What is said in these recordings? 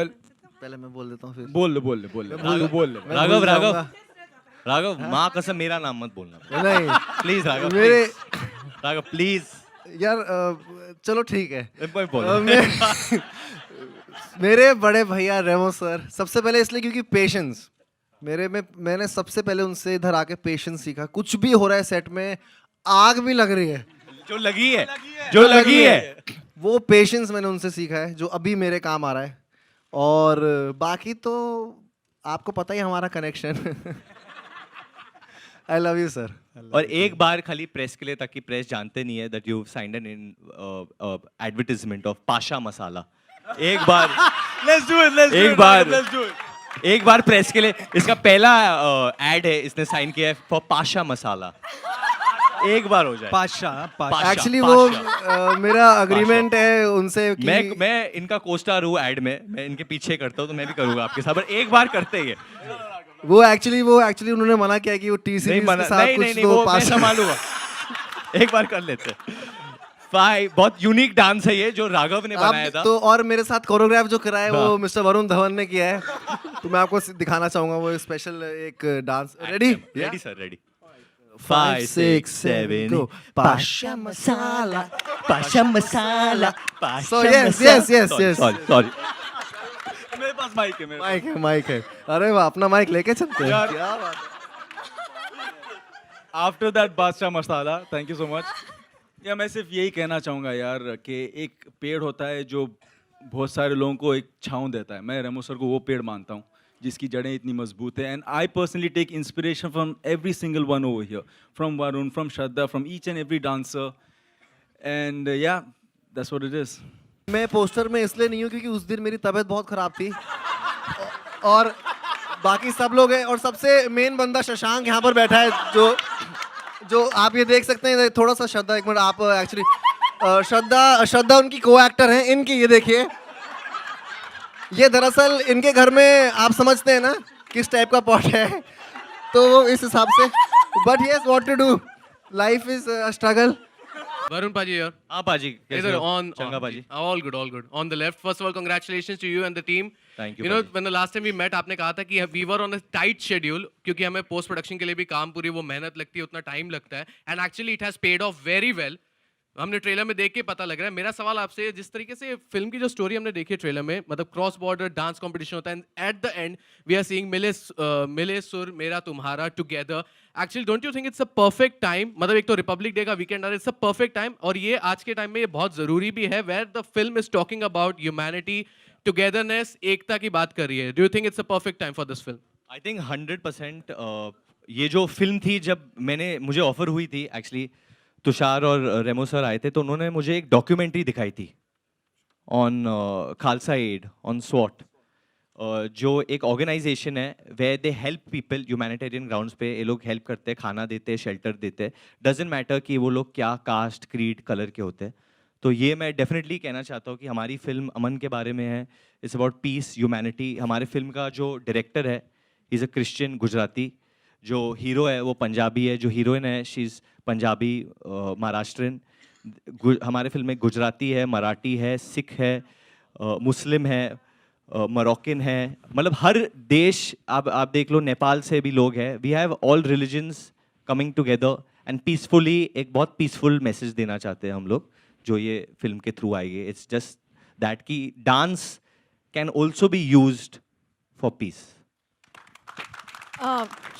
Well पहले मैं बोल देता हूँ फिर बोल ले तू बोल ले मैं राघव भूल राघव जाऊंगा। राघव माँ कसम मेरा नाम मत बोलना नहीं प्लीज राघव मेरे please. राघव प्लीज यार चलो ठीक है बोलो मेरे बड़े भैया रेमो सर, सबसे पहले इसलिए क्योंकि पेशेंस मैंने सबसे पहले उनसे इधर आके पेशेंस सीखा। कुछ भी हो रहा है सेट में, आग भी लग रही है, जो लगी है वो पेशेंस मैंने उनसे सीखा है, जो अभी मेरे काम आ रहा है। और बाकी तो आपको पता ही है हमारा connection. I love you sir. और एक बार खाली प्रेस के लिए, ताकि प्रेस जानते नहीं है that you signed an advertisement of Pasha masala. एक बार एक बार प्रेस के लिए, इसका पहला एड है इसने साइन किया है फॉर पाशा मसाला। एक बार हो जाए पाशा एक्चुअली वो मेरा अग्रीमेंट है उनसे कि मैं इनका कोस्टार हूँ एड में, मैं इनके पीछे करता हूँ, तो मैं भी करूंगा आपके साथ, पर एक बार करते ही वो एक्चुअली उन्होंने मना किया कि वो टी सीरीज के साथ नहीं कुछ नहीं तो वो मैं पास संभालूंगा। एक बार कर लेते बहुत यूनिक डांस है ये जो राघव ने बनाया था। तो और मेरे साथ कोरियोग्राफ जो करा है वो मिस्टर वरुण धवन ने किया है, तो मैं आपको दिखाना चाहूंगा वो स्पेशल एक dance. Ready sir ready 5 6 7 go Pasha masala so yes sorry मेरे पास माइक है माइक है अरे वाह अपना माइक लेके चलते हैं यार। क्या बात आफ्टर दैट बादशाह मसाला थैंक यू सो मच। या मैं सिर्फ यही कहना चाहूँगा यार कि एक पेड़ होता है जो बहुत सारे लोगों को एक छाँव देता है। मैं रेमो सर को वो पेड़ मानता हूँ जिसकी जड़ें इतनी मजबूत है। And I personally take inspiration from every single one over here, from Varun, from Shraddha, from each and every dancer. And yeah that's what it is. मैं पोस्टर में इसलिए नहीं हूँ क्योंकि उस दिन मेरी तबीयत बहुत खराब थी और बाकी सब लोग हैं, और सबसे मेन बंदा शशांक यहाँ पर बैठा है, जो आप ये देख सकते हैं। थोड़ा सा श्रद्धा, एक मिनट आप एक्चुअली श्रद्धा उनकी को एक्टर हैं इनकी। ये देखिए, ये दरअसल इनके घर में आप समझते हैं ना किस टाइप का पॉट है, तो वो इस हिसाब से। But yes what to do, life is a struggle. Varun Paji here. हाँ पाजी कैसे Either हो? on चंगा पाजी all good. On the left, first of all, congratulations to you and the team. Thank you, You know, Paji. when the last time we met, आपने कहा था कि we were on a tight schedule क्योंकि हमें post production के लिए भी काम पूरी वो मेहनत लगती है, उतना टाइम लगता है. And actually it has paid off very well. हमने ट्रेलर में देख के पता लग रहा है. मेरा सवाल आपसे है, जिस तरीके से फिल्म की जो स्टोरी हमने देखी है ट्रेलर में, मतलब क्रॉस बॉर्डर डांस कंपटीशन होता है, at the end we are seeing Mile Sur Mera Tumhara together. Actually don't you think it's a perfect time, मतलब एक तो रिपब्लिक डे का वीकेंड आ रहा है, इट्स अ परफेक्ट टाइम, और ये आज के टाइम में ये बहुत जरूरी भी है, where the film is talking about humanity, togetherness, एकता की बात कर रही है. Do you think it's a perfect time for this film? I think 100% ये जो फिल्म थी, जब मुझे ऑफर हुई थी, एक्चुअली तुषार और रेमो सर आए थे, तो उन्होंने मुझे एक डॉक्यूमेंट्री दिखाई थी on Khalsa aid on Swat, जो एक ऑर्गेनाइजेशन है where they help people humanitarian grounds पे. ये लोग हेल्प करते हैं, खाना देते हैं, शेल्टर देते हैं, डजेंट मैटर कि वो लोग क्या कास्ट क्रीड कलर के होते हैं. तो ये मैं डेफिनेटली कहना चाहता हूँ कि हमारी फिल्म अमन के बारे में है. It's about piece, humanity. हमारे फिल्म का जो डायरेक्टर है, he is a Christian Gujarati. जो हीरो है वो पंजाबी है, जो हीरोइन है शी इज़ पंजाबी महाराष्ट्रन. हमारे फिल्म में गुजराती है, मराठी है, सिख है, मुस्लिम है, मोरक्कन है, मतलब हर देश आप देख लो, नेपाल से भी लोग हैं. We have all religions coming together and peacefully. एक बहुत पीसफुल मैसेज देना चाहते हैं हम लोग, जो ये फिल्म के थ्रू आएंगे. इट्स जस्ट दैट कि dance can also be used for peace.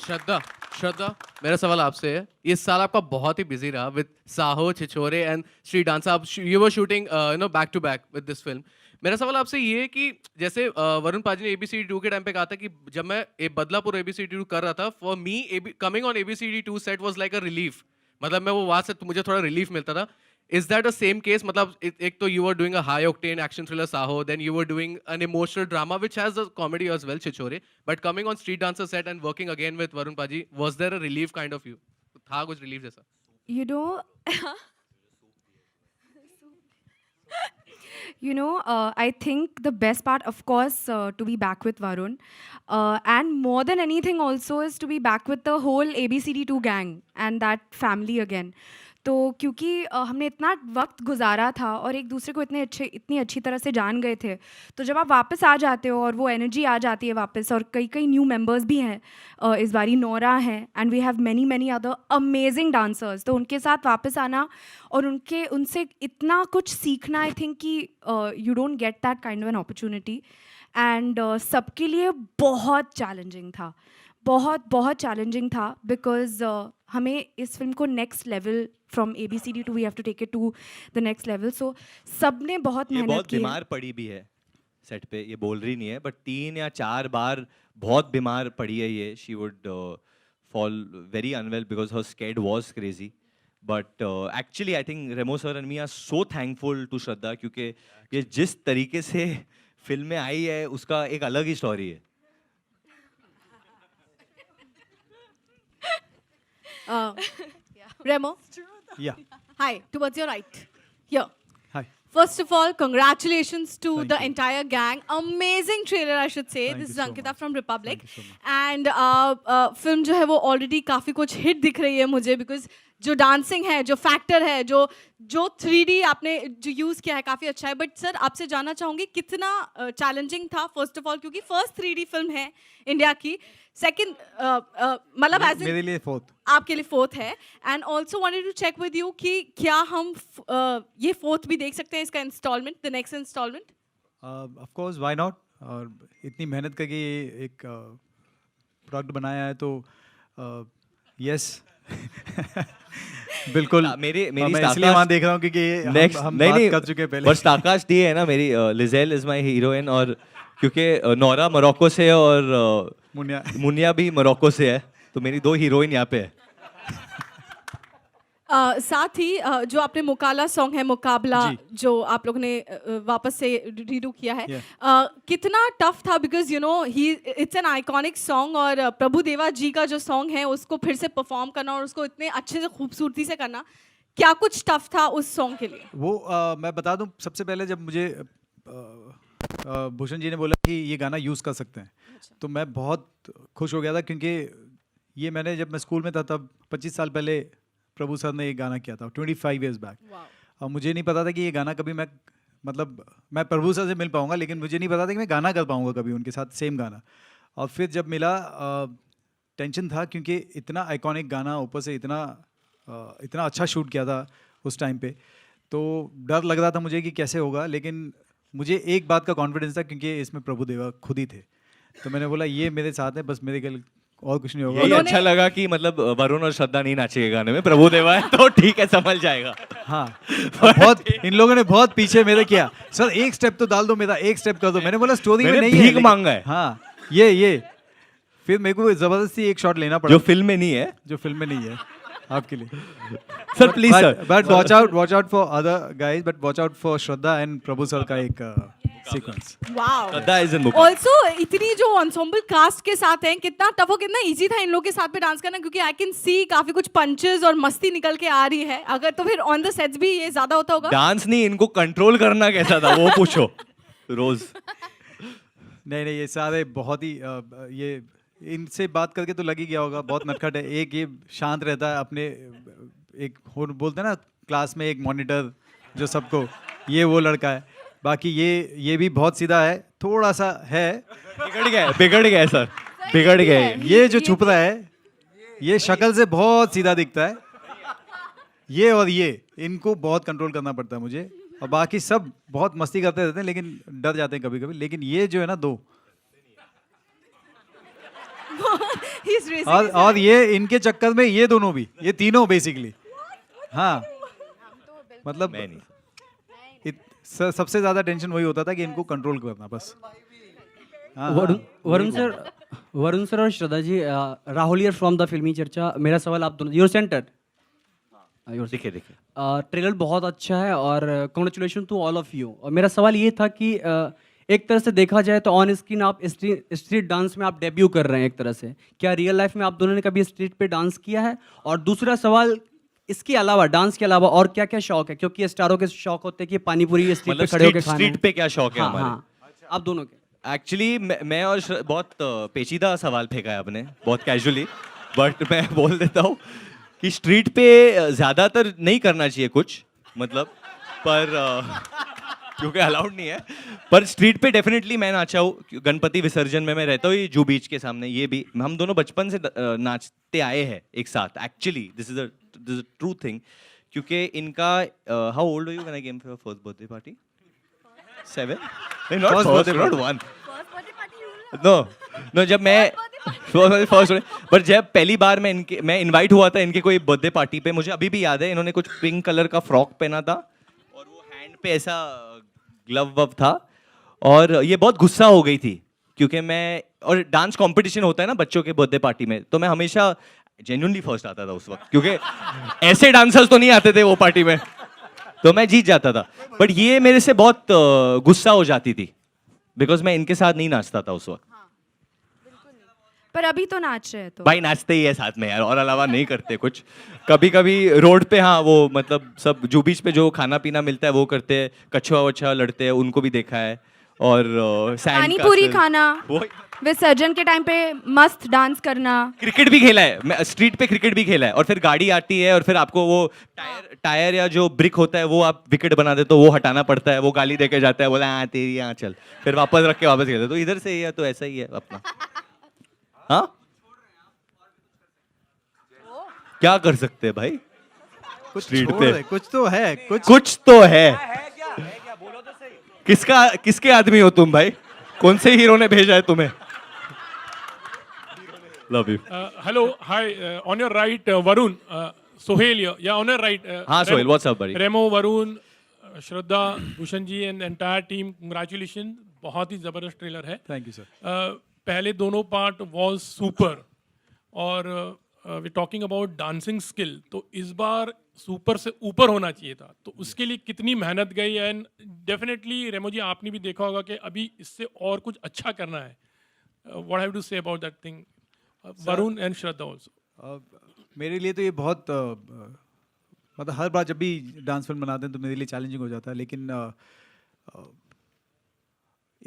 Shraddha, मेरा सवाल आपसे है, ये साल आपका बहुत ही बिजी रहा with Saaho, Chhichhore and Street Dance. आप you were shooting back to back with this film. मेरा सवाल आपसे ये है कि जैसे वरुण पाजी ने ABCD 2 के टाइम पे कहा था कि जब मैं बदलापुर ABCD 2 कर रहा था, for me coming on ABCD 2 set was like a relief. मतलब मैं वो वहाँ से मुझे थोड़ा रिलीफ मिलता था. Is that the same case? मतलब एक तो you were doing a high octane action thriller Saho, then you were doing an emotional drama which has a comedy as well, Chichore. But coming on Street Dancer set and working again with Varun Paji, was there a relief kind of you? था कुछ relief जैसा? You know, I think the best part, of course, to be back with Varun. And more than anything also is to be back with the whole ABCD2 gang and that family again. तो क्योंकि हमने इतना वक्त गुजारा था और एक दूसरे को इतनी अच्छी तरह से जान गए थे, तो जब आप वापस आ जाते हो और वो एनर्जी आ जाती है वापस, और कई कई न्यू मेंबर्स भी हैं, इस बारी नोरा हैं and we have many other amazing dancers, तो उनके साथ वापस आना और उनसे इतना कुछ सीखना, आई थिंक कि you don't get that kind of an opportunity. And सबके लिए बहुत चैलेंजिंग था, बहुत चैलेंजिंग था, बिकॉज हमें इस फिल्म को next level from ABCD two we have to take it to the next level. So सब ने बहुत ये मेहनत बहुत की है। बीमार पड़ी भी है सेट पे, ये बोल रही नहीं है, बट 3 या 4 बार बहुत बीमार पड़ी है ये। She would fall very unwell because her schedule was crazy, but actually I think Remo sir and me are so thankful to Shraddha, क्योंकि ये जिस तरीके से फिल्म में आई है उसका एक अलग ही स्टोरी है। Remo, Yeah. hi, towards your right. Here. Hi. First of all, congratulations to Thank the you. entire gang. Amazing trailer, I should say. Thank This you is so Ankita much. from Republic. Thank you so And film जो है वो already काफी कुछ hit दिख रही है मुझे, because जो dancing है, जो factor है, जो 3D आपने जो use किया है काफी अच्छा है. But sir, आपसे जानना चाहूँगी कितना challenging था, first of all, क्योंकि first 3D film है इंडिया की. Second, मतलब as in मेरे लिए फोर्थ। आपके लिए फोर्थ है. And also wanted to check with you कि क्या हम ये फोर्थ भी देख सकते हैं, इसका instalment, the next instalment? Of course, why not. और इतनी मेहनत करके एक प्रोडक्ट बनाया है तो यस बिल्कुल। मेरी मैं इसलिए स्टारकास्ट- वहाँ देख रहा हूँ क्योंकि नेक्स्ट हम नहीं बात नहीं कर चुके हैं पहले। पर स्टारकास्ट ये है ना, मेरी लिजेल इज माय हीरोइन, और क्योंकि नोरा मोरक्को से है और मुनिया मुनिया भी मोरक्को से है, तो मेरी 2 हीरोइन यहाँ पे है। साथ ही जो आपने मुकाला सॉन्ग है, मुकाबला, जी। जो आप लोगों ने वापस से रीडू किया है, Yeah. कितना टफ था? Because you know he it's an iconic song, और प्रभु देवा जी का जो सॉन्ग है उसको फिर से परफॉर्म करना और उसको इतने अच्छे से खूबसूरती से करना, क्या कुछ टफ था उस सॉन्ग के लिए? वो मैं बता दूं, सबसे पहले जब मुझे भूषण जी ने बोला कि ये गाना यूज़ कर सकते हैं, तो मैं बहुत खुश हो गया था, क्योंकि ये मैंने जब मैं स्कूल में था तब 25 साल पहले प्रभु सर ने एक गाना किया था, 25 ईयर्स बैक। और मुझे नहीं पता था कि ये गाना कभी मैं, मतलब मैं प्रभु सर से मिल पाऊंगा, लेकिन मुझे नहीं पता था कि मैं गाना कर पाऊंगा कभी उनके साथ सेम गाना। और फिर जब मिला, टेंशन था, क्योंकि इतना आइकॉनिक गाना, ऊपर से इतना अच्छा शूट किया था उस टाइम पे, तो डर लग रहा था मुझे कि कैसे होगा। लेकिन मुझे एक बात का कॉन्फिडेंस था, क्योंकि इसमें प्रभु देवा खुद ही थे, तो मैंने बोला ये मेरे साथ है, बस मेरे के और कुछ नहीं होगा। यही अच्छा लगा कि मतलब वरुण और श्रद्धा नहीं नाचेंगे गाने में, प्रभु देवा है तो ठीक है, संभल जाएगा। हाँ, बहुत इन लोगों ने बहुत पीछे मेरे किया, सर एक स्टेप तो डाल दो, मेरा एक स्टेप कर दो। मैंने बोला स्टोरी में मैंने नहीं है, भीख लेकिन- मांगा है। हाँ, ये फिर मेरे को जबरदस्ती एक शॉट लेना पड़ा, जो फिल्म में नहीं है। जो फिल्म में नहीं है आपके लिए। Sir please sir, but watch out for other guys, but watch out for Shraddha and Prabhu sir का एक sequence. Wow. Shraddha is in book. Also इतनी जो ensemble कास्ट के साथ हैं, कितना टफ हो, कितना इजी था इन लोग के साथ पे डांस करना, क्योंकि आई कैन सी काफी कुछ पंचेस और मस्ती निकल के आ रही है। अगर तो फिर ऑन द सेट्स भी ये ज्यादा होता होगा? डांस नहीं, इनको कंट्रोल करना कैसा था वो पूछो रोज। नहीं, ये सारे बहुत ही ये इनसे बात करके तो लग ही गया होगा, बहुत नटखट है। एक ये शांत रहता है अपने, एक बोलते हैं ना क्लास में एक मॉनिटर जो सबको, ये वो लड़का है। बाकी ये भी बहुत सीधा है, थोड़ा सा है, बिगड़ गया सर, बिगड़ गए। ये जो छुप रहा है, ये शक्ल से बहुत सीधा दिखता है, ये और ये, इनको बहुत कंट्रोल करना पड़ता है मुझे। और बाकी सब बहुत मस्ती करते रहते हैं, लेकिन डर जाते हैं कभी कभी। लेकिन ये जो है ना, 2 He's raising his और ये इनके चक्कर में ये दोनों भी, ये तीनों बेसिकली। हाँ, मतलब मैं नहीं। सबसे ज्यादा टेंशन वही होता था कि इनको कंट्रोल करना, बस। हाँ, वरुण सर और Shraddha ji, Rahul here from the फिल्मी चर्चा। मेरा सवाल आप दोनों, यूर सेंटर्ड, देखिए ट्रेलर बहुत अच्छा है और congratulation to all of you. और मेरा सवाल ये था कि एक तरह से देखा जाए तो ऑन स्क्रीन आप स्ट्रीट डांस में आप डेब्यू कर रहे हैं एक तरह से, क्या रियल लाइफ में आप दोनों ने कभी स्ट्रीट पे डांस किया है? और दूसरा सवाल, इसके अलावा, डांस के अलावा और क्या क्या शौक है? क्योंकि स्टारों के शौक होते हैं कि पानी पूरी स्ट्रीट पे मतलब खड़े होकर खाना स्ट्रीट है। पे क्या शौक है हाँ, हमारे? हाँ, आप दोनों के। एक्चुअली मैं और बहुत पेचीदा सवाल फेंका है आपने, बहुत कैजुअली, बट मैं बोल देता हूँ कि स्ट्रीट पे ज़्यादातर नहीं करना चाहिए कुछ, मतलब, पर क्योंकि अलाउड नहीं है, पर स्ट्रीट पे डेफिनेटली मैं नाचा हूँ। गणपति विसर्जन में मैं रहता हूँ जू बीच के सामने, ये भी हम दोनों बचपन से नाचते आए हैं एक साथ। Actually this is a true thing, क्योंकि इनका how old were you when I came for first birthday party? 7? नहीं, not first, not 1। No no, जब मैं फर्स्ट, पर जब पहली बार मैं इनवाइट हुआ था इनके कोई बर्थडे पार्टी पे, मुझे अभी भी याद है, इन्होंने कुछ पिंक कलर का फ्रॉक पहना था और वो हैंड पे ऐसा ग्लव वव था, और ये बहुत गुस्सा हो गई थी क्योंकि मैं, और डांस कंपटीशन होता है ना बच्चों के बर्थडे पार्टी में, तो मैं हमेशा जेन्युइनली फर्स्ट आता था उस वक्त, क्योंकि ऐसे डांसर्स तो नहीं आते थे वो पार्टी में, तो मैं जीत जाता था। बट ये मेरे से बहुत गुस्सा हो जाती थी बिकॉज मैं इनके साथ नहीं नाचता था उस वक्त। पर अभी तो नाच रहे हैं तो भाई नाचते ही है साथ में यार, और अलावा नहीं करते कुछ। कभी कभी रोड पे, हाँ, वो मतलब सब जू बीच पे जो खाना पीना मिलता है वो करते हैं, कछुआ वछुआ लड़ते हैं, उनको भी देखा है, और पानी पूरी खाना, वो विसर्जन के टाइम पे मस्त डांस करना, क्रिकेट भी खेला है, मैं स्ट्रीट पे क्रिकेट भी खेला है, और फिर गाड़ी आती है और फिर आपको वो टायर या जो ब्रिक होता है वो आप विकेट बना दे तो वो हटाना पड़ता है, वो गाली देके जाता है, बोला हाँ तेरी यहाँ चल, फिर वापस रख के वापस खेलते। तो इधर से ही है, तो ऐसा ही है अपना। हाँ, क्या कर सकते हैं भाई कुछ स्ट्रीट छोड़ पे? दे, कुछ तो है, कुछ तो है। किसके आदमी हो तुम भाई? कौन से हीरो ने भेजा है तुम्हें? Love you. Hello, hi. On your right, Varun, Sohail here. Yeah, on your right. हाँ Sohail, what's up buddy? Remo, Varun, Shraddha, Bhushan ji and the entire team. Congratulations. बहुत ही जबरदस्त ट्रेलर है। Thank you sir. पहले दोनों part was super, और we talking about dancing skill, तो इस बार super से ऊपर होना चाहिए था, तो उसके लिए कितनी मेहनत गई। एंड डेफिनेटली रेमो जी आपने भी देखा होगा कि अभी इससे और कुछ अच्छा करना है। What have to say about that thing, Varun and Shraddha also? मेरे लिए तो ये बहुत मतलब हर बार जब भी डांस फिल्म बनाते हैं तो मेरे लिए चैलेंजिंग हो जाता है, लेकिन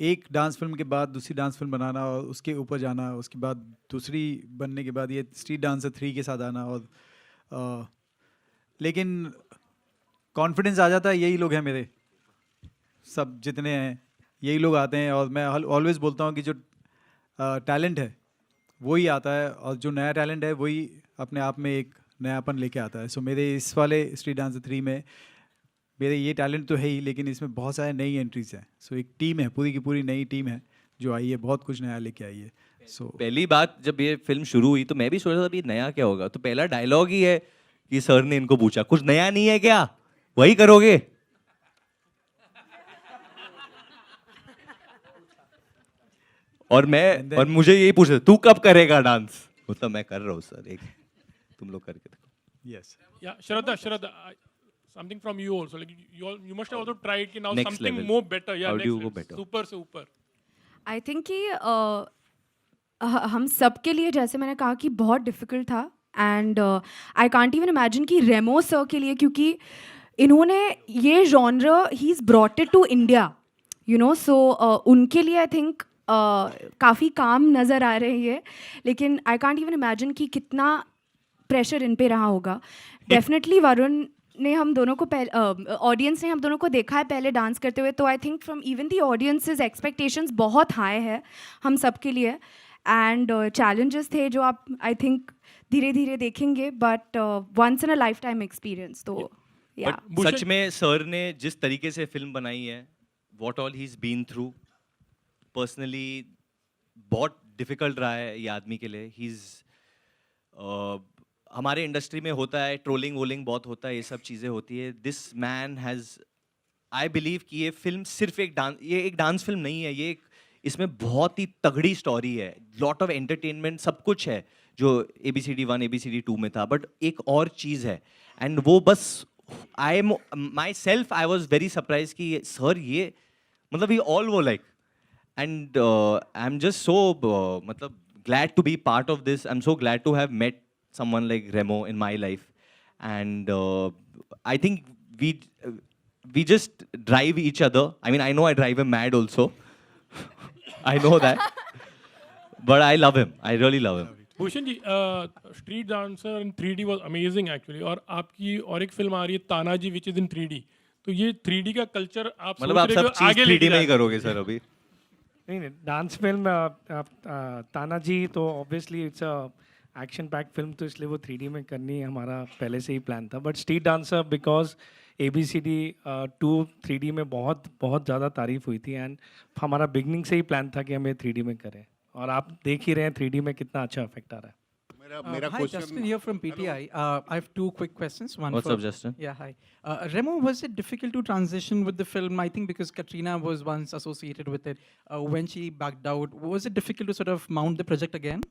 एक डांस फिल्म के बाद दूसरी डांस फिल्म बनाना और उसके ऊपर जाना, उसके बाद दूसरी बनने के बाद ये स्ट्रीट डांसर 3 के साथ आना, और लेकिन कॉन्फिडेंस आ जाता है। यही लोग हैं मेरे, सब जितने हैं यही लोग आते हैं, और मैं ऑलवेज बोलता हूँ कि जो टैलेंट है वही आता है, और जो नया टैलेंट है वही अपने आप में एक नयापन लेके आता है। सो मेरे इस वाले स्ट्रीट डांसर 3 में मेरे ये टैलेंट तो है ही, लेकिन इसमें बहुत सारे नई एंट्रीज हैं। सो एक टीम है, पूरी की पूरी नई टीम है जो आई है, बहुत कुछ नया लेके आई है। सो पहली बात जब ये फिल्म शुरू हुई तो मैं भी सोचा था अभी नया क्या होगा, तो पहला डायलॉग ही है कि सर ने इनको पूछा कुछ नया नहीं है क्या, वही करोगे? और मुझे यही पूछा तू कब करेगा डांस, मतलब मैं कर रहा हूँ सर, एक तुम लोग करके देखो। Yes Yeah, Shraddha, something from you also. Like you must have also tried कि now Next something level. more better. Yeah, How do next you go level. better? Super से ऊपर। आई थिंक कि हम सब के लिए, जैसे मैंने कहा, कि बहुत डिफ़िकल्ट था। And I can't even imagine कि रेमो सर के लिए, क्योंकि इन्होंने ये जॉनर ही is brought it to India, you know. So उनके लिए आई थिंक काफ़ी काम नज़र आ रही है, लेकिन आई कांट इवन इमेजिन कि कितना प्रेशर इन पे रहा होगा। डेफिनेटली वरुण ने हम दोनों को ऑडियंस ने हम दोनों को देखा है पहले डांस करते हुए, तो I think from even the audiences expectations बहुत हाई है हम सब के लिए। एंड चैलेंजेस थे जो आप आई थिंक धीरे धीरे देखेंगे, but once in a lifetime experience. तो या बट सच में सर ने जिस तरीके से फिल्म बनाई है, what all he is been through, personally बहुत डिफिकल्ट रहा है ये आदमी के लिए। ही इज हमारे इंडस्ट्री में होता है ट्रोलिंग वोलिंग बहुत होता है, ये सब चीज़ें होती है। This man has, I believe कि ये फिल्म सिर्फ ये एक डांस फिल्म नहीं है, ये इसमें बहुत ही तगड़ी स्टोरी है, लॉट ऑफ एंटरटेनमेंट, सब कुछ है जो ABCD 1 ABCD 2 में था, बट एक और चीज़ है। एंड वो बस I am my self I was very surprise कि सर ये मतलब ये ऑल वो like, and I am just so मतलब glad to be part of this. I'm so glad to have met someone like Remo in my life, and I think we just drive each other. I mean, I know I drive him mad also. I know that, but I love him. I really love him. Bhushan ji, street dancer in 3D was amazing actually, और आपकी और एक film आ रही है Tanaji which is in 3D, तो ये 3D का culture आप मतलब आप सोच रहे सब हो चीज आगे 3D लेके में ही जाना? करोगे सर अभी? नहीं नहीं, डांस फिल्म तानाजी तो obviously it's a action pack film, तो इसलिए वो 3D में करनी हमारा पहले से ही प्लान था। But street dancer because ABCD 2 3D में बहुत बहुत ज़्यादा तारीफ हुई थी, एंड हमारा बिगनिंग से ही प्लान था कि हमें 3D में करें, और आप देख ही रहे हैं 3D में कितना अच्छा इफेक्ट आ रहा है। मेरा Hi, Justin here from PTI. I have two quick questions. One What's for up, Justin? Yeah, hi. Remo, was it difficult to transition with the film? I think because Katrina was once associated with it. When she backed out, was it difficult to sort of mount the project again?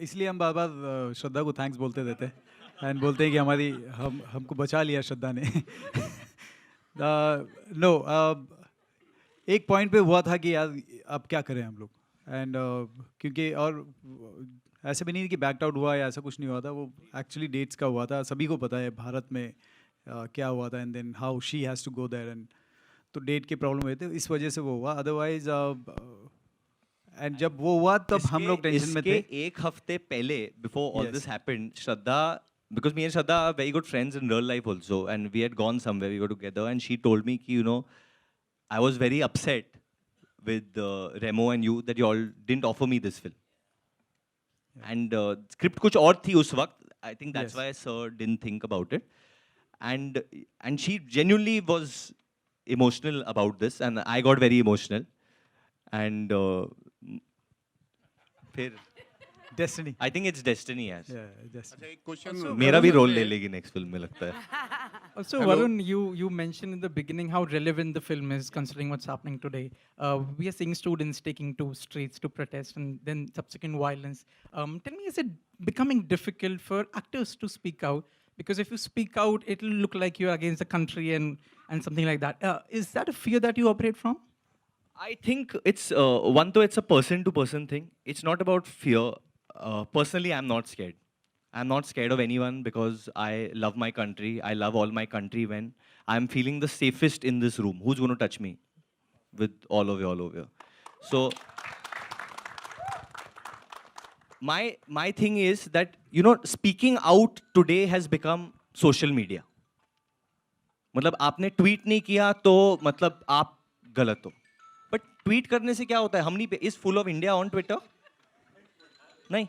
इसलिए हम बार बार श्रद्धा को thanks बोलते रहते हैं and बोलते हैं कि हमारी हमको बचा लिया श्रद्धा ने। नो एक पॉइंट पे हुआ था कि यार अब क्या करें हम लोग, एंड क्योंकि और ऐसे भी नहीं कि बैकड आउट हुआ या ऐसा कुछ नहीं हुआ था, वो एक्चुअली डेट्स का हुआ था, सभी को पता है भारत में क्या हुआ था, and then how she has to go there, and तो डेट के प्रॉब्लम हुए थे, इस वजह से वो हुआ। अदरवाइज एंड जब वो हुआ तब हम लोग टेंशन में थे। एक हफ्ते पहले before all Yes. This happened, Shraddha, because me and Shraddha are very good friends in real life also, and we had gone somewhere, we were together, and she told me कि, you know, I was very upset with Remo and you that you all didn't offer me this film. And script कुछ और थी उस वक्त, I think that's Yes. why sir didn't think about it. And she genuinely was emotional about this, and I got very emotional. And फिर destiny, I think it's destiny, yes. Destiny. एक question मेरा भी role ले लेगी next film में लगता है। Also, Varun, you mentioned in the beginning how relevant the film is considering what's happening today. We are seeing students taking to streets to protest and then subsequent violence. Tell me, is it becoming difficult for actors to speak out? Because if you speak out, it will look like you're against the country and something like that. Is that a fear that you operate from? I think it's it's a person to person thing. It's not about fear. Personally, I'm not scared. I'm not scared of anyone because I love my country. I love all my country when I'm feeling the safest in this room. Who's going to touch me with all of you all over here? So my thing is that, you know, speaking out today has become social media. मतलब आपने tweet नहीं किया तो मतलब आप गलत हो, but tweet करने से क्या होता है? हम नहीं, is full of India on Twitter? नहीं।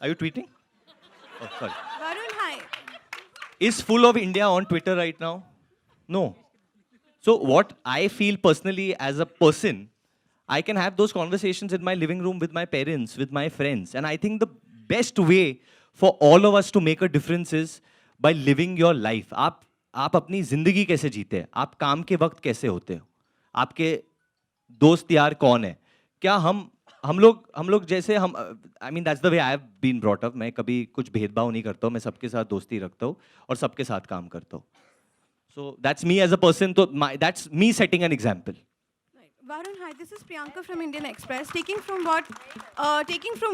Are you tweeting? Oh, sorry. Varun, hi. Is full of India on Twitter right now? No. So what I feel personally as a person, I can have those conversations in my living room with my parents, with my friends. And I think the best way for all of us to make a difference is by living your life. आप अपनी जिंदगी कैसे जीते हैं? आप काम के वक्त कैसे होते हो? आपके दोस्त यार कौन है? क्या हम लोग जैसे हम, I mean that's the way I have been brought up. मैं कभी कुछ भेदभाव नहीं करता हूँ, मैं सबके साथ दोस्ती रखता हूँ और सबके साथ काम करता हूँ। So that's me as a person, तो that's me setting an example. Right. Varun, hi. This is Priyanka from Indian Express. Taking from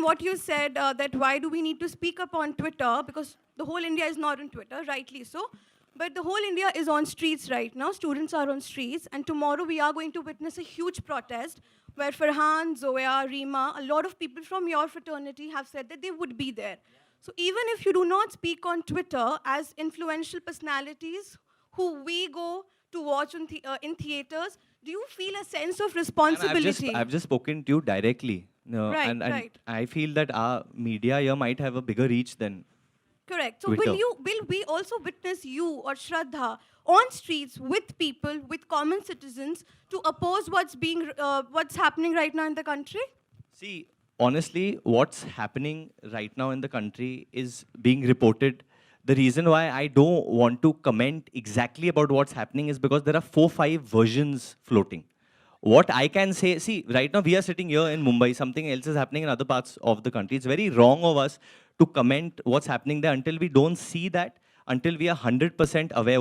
what you said, that why do we need to speak up on Twitter? Because the whole India is not on Twitter, rightly so. But the whole India is on streets right now. Students are on streets, and tomorrow we are going to witness a huge protest where Farhan, Zoya, Reema, a lot of people from your fraternity have said that they would be there. So even if you do not speak on Twitter as influential personalities who we go to watch in theaters, do you feel a sense of responsibility? I've just spoken to you directly. Right, and right. I feel that our media here might have a bigger reach than. Correct. So Twitter. will we also witness you or Shraddha on streets with people, with common citizens, to oppose what's happening right now in the country? See, honestly, what's happening right now in the country is being reported. The reason why I don't want to comment exactly about what's happening is because there are 4-5 versions floating. What I can say, see, right now we are sitting here in Mumbai, something else is happening in other parts of the country. It's very wrong of us to comment what's happening there until we don't see that, until we are 100% aware.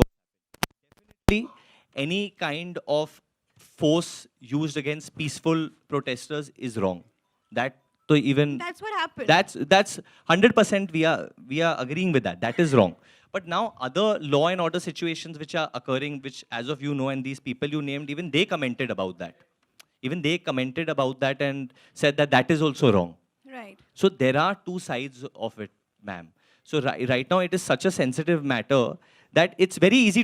Definitely, any kind of force used against peaceful protesters is wrong. That so even That's what happened. that's 100% we are agreeing with that. That is wrong. But now other law and order situations which are occurring, which as of you know, and these people you named, even they commented about that. Even they commented about that and said that that is also wrong. Right. So there are two sides of it, ma'am. So right now it is such a sensitive matter that it's very easy to